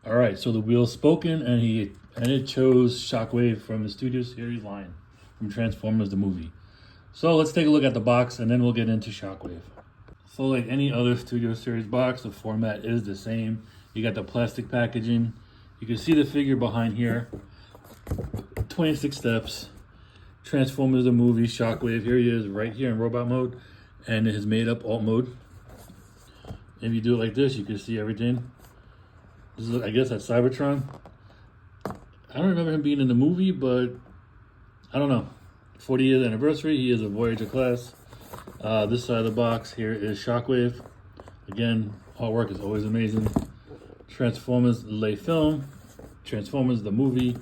All right, so the wheel's spoken, and it chose Shockwave from the Studio Series line from Transformers the movie. So let's take a look at the box, and then we'll get into Shockwave. So like any other Studio Series box, the format is the same. You got the plastic packaging. You can see the figure behind here. 26 steps. Transformers the movie, Shockwave. Here he is, right here in robot mode, and his made-up alt mode. If you do it like this, you can see everything. This is, I guess, that's Cybertron. I don't remember him being in the movie, but I don't know. 40th anniversary. He is a Voyager class. This side of the box here is Shockwave. Again, artwork is always amazing. Transformers lay film. Transformers the movie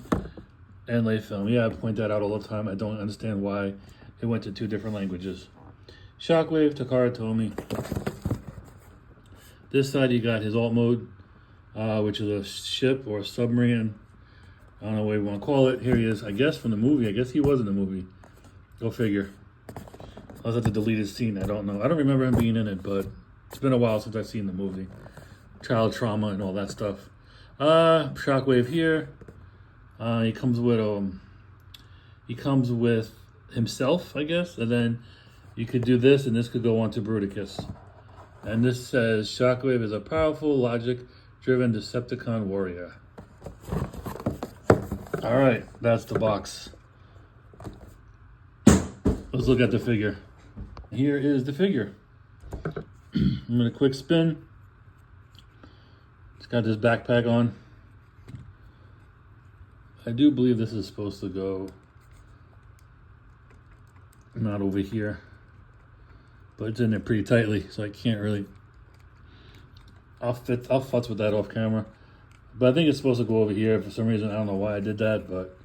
and lay film. Yeah, I point that out all the time. I don't understand why it went to two different languages. Shockwave, Takara Tomy. This side you got his alt mode, which is a ship or a submarine. I don't know what you want to call it. Here he is, I guess, from the movie. I guess he was in the movie. Go figure. Unless that's a deleted scene, I don't know. I don't remember him being in it, but it's been a while since I've seen the movie. Child trauma and all that stuff. Shockwave here. He comes with himself, I guess, and then you could do this, and this could go on to Bruticus. And this says Shockwave is a powerful, logic-driven Decepticon warrior. All right, that's the box. Let's look at the figure. Here is the figure. I'm gonna quick spin. It's got this backpack on. I do believe this is supposed to go not over here, but it's in there pretty tightly, so I can't really. I'll futz with that off camera, but I think it's supposed to go over here for some reason. I don't know why I did that, but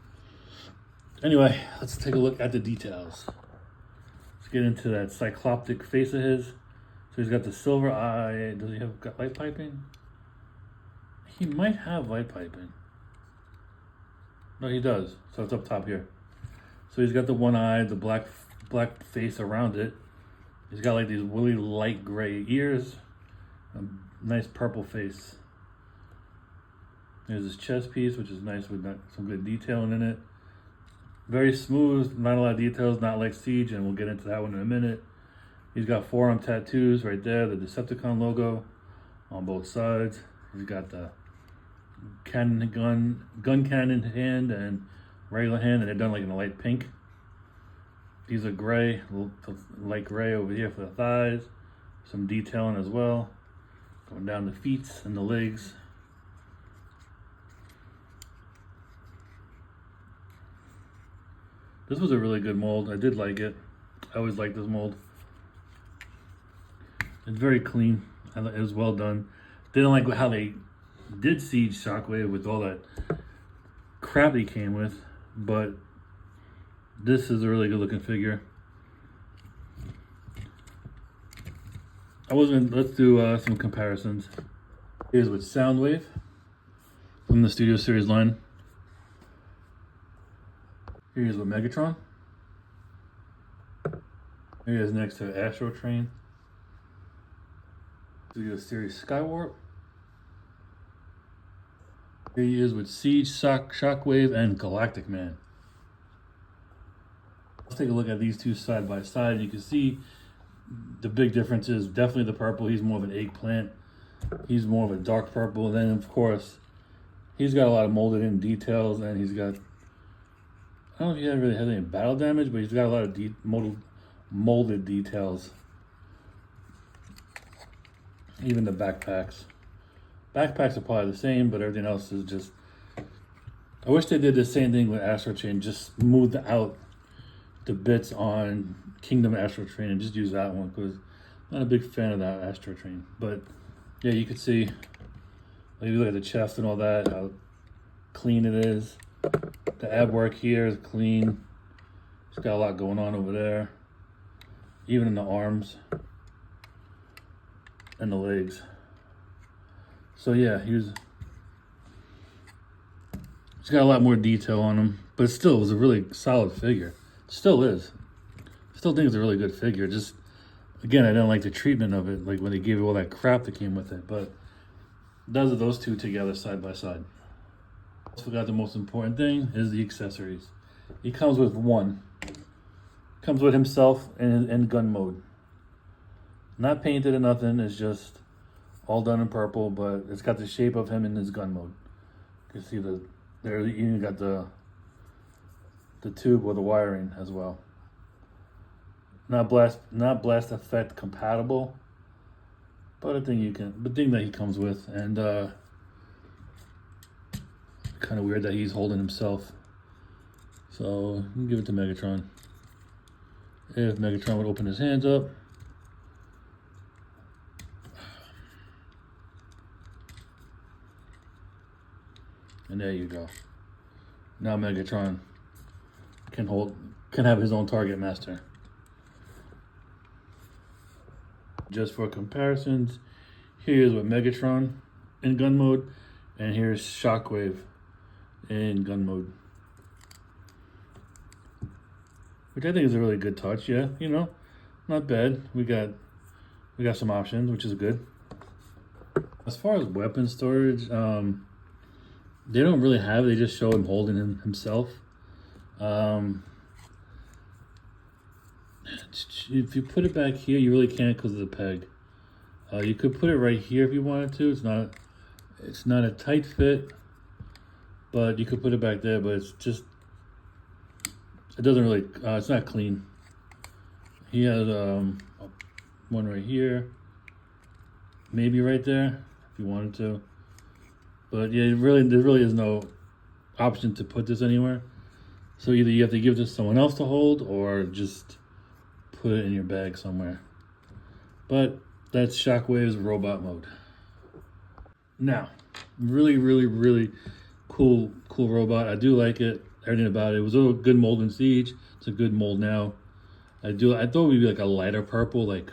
anyway, let's take a look at the details. Let's get into that cycloptic face of his. So he's got the silver eye. Does he have got light piping? He might have light piping. No, he does. So it's up top here. So he's got the one eye, the black face around it. He's got like these really light gray ears, a nice purple face. There's his chest piece, which is nice with some good detailing in it. Very smooth, not a lot of details, not like Siege, and we'll get into that one in a minute. He's got forearm tattoos right there, the Decepticon logo on both sides. He's got the gun cannon hand and regular hand, and they're done like in a light pink. These are gray, light gray over here for the thighs. Some detailing as well. Going down the feet and the legs. This was a really good mold. I did like it. I always like this mold. It's very clean. It was well done. Didn't like how they did Siege Shockwave with all that crap he came with, but this is a really good looking figure. Let's do some comparisons. Here's with Soundwave from the Studio Series line. Here he is with Megatron. Here he is next to Astro Train. Studio Series Skywarp. Here he is with Siege, Shockwave, and Galactic Man. Let's take a look at these two side by side. You can see the big difference is definitely the purple. He's more of an eggplant. He's more of a dark purple. And then, of course, he's got a lot of molded in details, and he's got, I don't know if he really has any battle damage, but he's got a lot of molded details. Even the backpacks. Backpacks are probably the same, but everything else is just... I wish they did the same thing with Astro Chain, just smoothed out the bits on Kingdom Astro Train and just use that one, because I'm not a big fan of that Astro Train. But yeah, you can see, like, you look at the chest and all that, how clean it is. The ab work here is clean. It's got a lot going on over there, even in the arms and the legs. So yeah, he's got a lot more detail on him, but still, it was a really solid figure. Still is. Still think it's a really good figure. Just, again, I didn't like the treatment of it, like when they gave it all that crap that came with it. But does those two together side by side. Forgot the most important thing is the accessories. He comes with one. Comes with himself in gun mode. Not painted or nothing. It's just all done in purple, but it's got the shape of him in his gun mode. You can see there you even got the tube or the wiring as well. Not blast effect compatible, but I think you can. The thing that he comes with, and kind of weird that he's holding himself. So give it to Megatron. If Megatron would open his hands up. And there you go. Now Megatron can have his own target master. Just for comparisons, here's what Megatron in gun mode, and here's Shockwave in gun mode. Which I think is a really good touch, yeah, you know, not bad. We got some options, which is good. As far as weapon storage, they don't really have it. They just show him holding himself. If you put it back here, you really can't because of the peg. You could put it right here if you wanted to. It's not a tight fit, but you could put it back there. But it doesn't really. It's not clean. He has one right here, maybe right there if you wanted to. But yeah, there really is no option to put this anywhere. So either you have to give this to someone else to hold, or just put it in your bag somewhere. But that's Shockwave's robot mode. Now, really cool robot. I do like it. Everything about it. It was a good mold in Siege. It's a good mold now. I thought it would be like a lighter purple. Like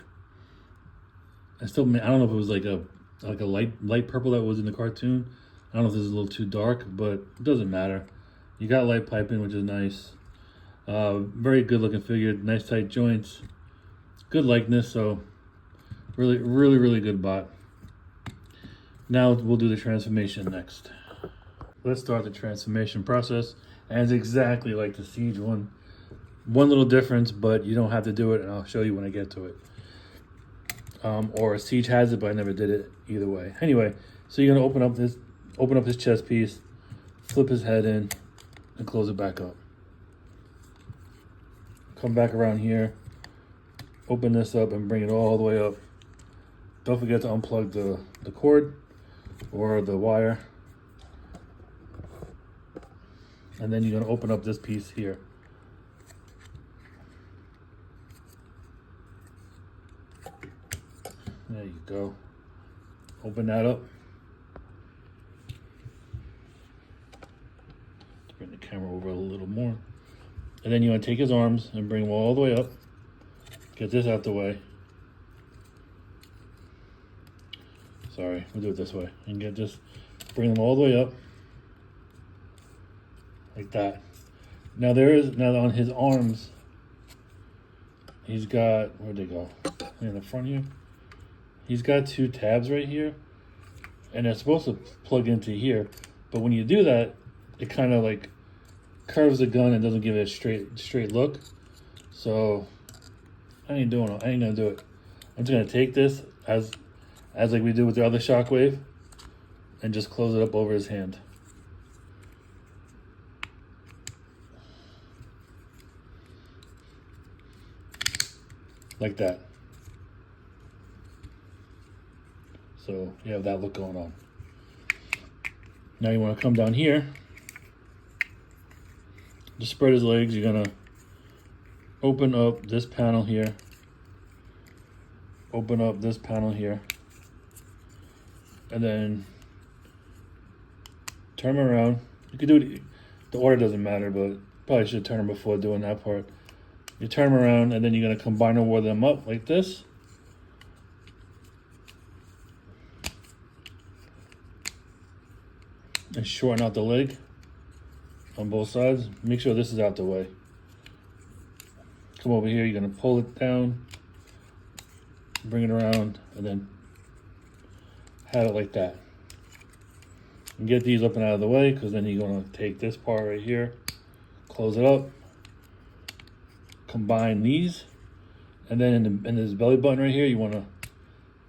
I don't know if it was like a light purple that was in the cartoon. I don't know if this is a little too dark, but it doesn't matter. You got light piping, which is nice. Very good looking figure. Nice tight joints. Good likeness. So really good bot. Now we'll do the transformation next. Let's start the transformation process. And it's exactly like the Siege one. One little difference, but you don't have to do it, and I'll show you when I get to it. Or Siege has it, but I never did it either way. Anyway, so you're gonna open up his chest piece, flip his head in, and close it back up. Come back around here, open this up and bring it all the way up. Don't forget to unplug the cord or the wire. And then you're gonna open up this piece here. There you go. Open that up. Let's bring the camera over a little more. And then you want to take his arms and bring them all the way up. Get this out the way. Sorry, we'll do it this way. And bring them all the way up. Like that. Now on his arms, he's got, where'd they go? In the front here. He's got two tabs right here, and they're supposed to plug into here. But when you do that, it kind of like curves the gun and doesn't give it a straight look. So I ain't gonna do it. I'm just gonna take this as like we did with the other Shockwave, and just close it up over his hand. Like that. So you have that look going on. Now you want to come down here. Just spread his legs. You're going to open up this panel here. Open up this panel here. And then turn him around. You could do it. The order doesn't matter, but probably should turn him before doing that part. You turn them around, and then you're going to combine them up like this. And shorten out the leg on both sides. Make sure this is out the way. Come over here, you're going to pull it down, bring it around, and then have it like that. And get these up and out of the way, because then you're going to take this part right here, close it up, combine these, and then in this belly button right here, you want to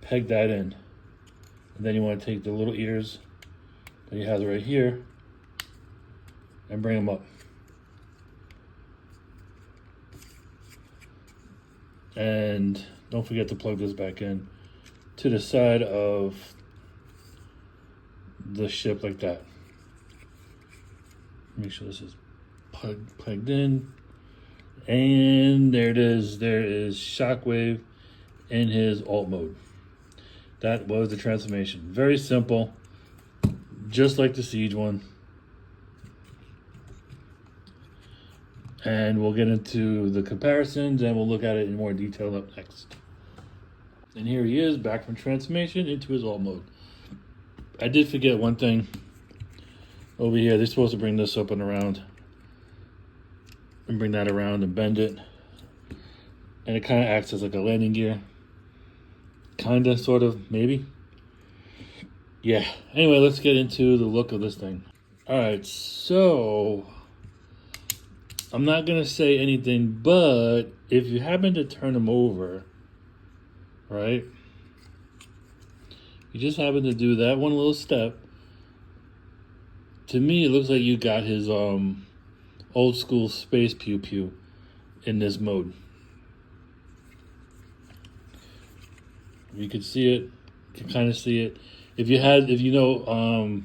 peg that in. And then you want to take the little ears that he has right here and bring them up. And don't forget to plug this back in to the side of the ship like that. Make sure this is plugged in. And there it is. There is Shockwave in his alt mode. That was the transformation. Very simple, just like the Siege one. And we'll get into the comparisons and we'll look at it in more detail up next. And here he is, back from transformation into his alt mode. I did forget one thing over here. They're supposed to bring this up and around and bring that around and bend it. And it kind of acts as like a landing gear. Kind of, sort of, maybe. Yeah. Anyway, let's get into the look of this thing. Alright, so I'm not going to say anything, but if you happen to turn him over, right? You just happen to do that one little step. To me, it looks like you got his old school space pew pew in this mode. You can see it. You can kind of see it. If you know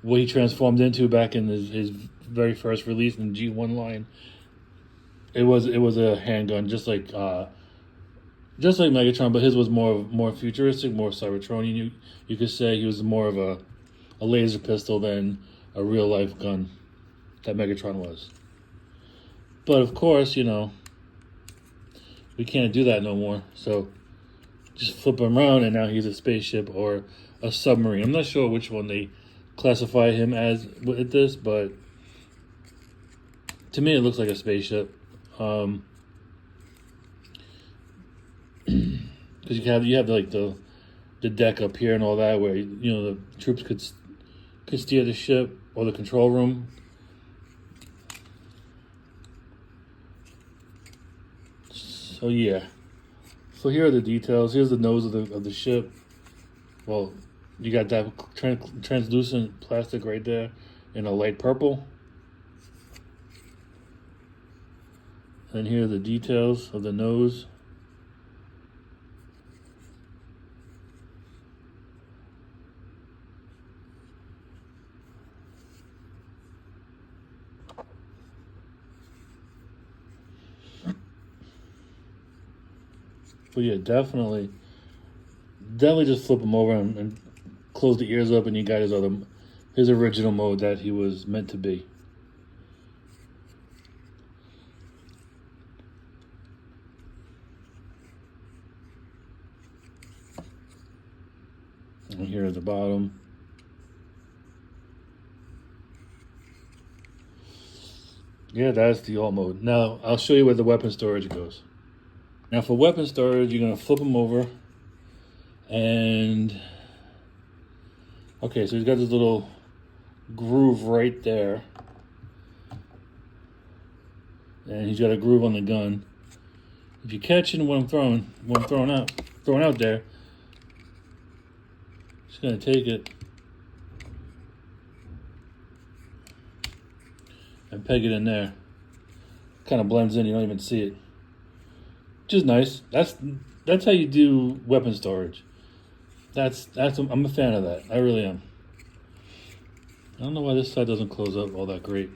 what he transformed into back in his very first release in the G1 line, it was a handgun, just like Megatron, but his was more futuristic, more Cybertronian. You could say he was more of a laser pistol than a real life gun that Megatron was. But of course, you know, we can't do that no more. So just flip him around, and now he's a spaceship or a submarine. I'm not sure which one they classify him as with this, but to me, it looks like a spaceship. Because you have like the deck up here and all that, where you know the troops could steer the ship, or the control room. So yeah. So here are the details. Here's the nose of the ship. Well, you got that translucent plastic right there in a light purple. And here are the details of the nose. But yeah, definitely just flip him over and close the ears up, and you got his original mode that he was meant to be. And here at the bottom. Yeah, that's the alt mode. Now, I'll show you where the weapon storage goes. Now, for weapon storage, you're going to flip them over. And, okay, so he's got this little groove right there. And he's got a groove on the gun. If you catch it when I'm throwing out there, just going to take it and peg it in there. Kind of blends in, you don't even see it. Which is nice. That's how you do weapon storage. I'm a fan of that. I really am. I don't know why this side doesn't close up all that great.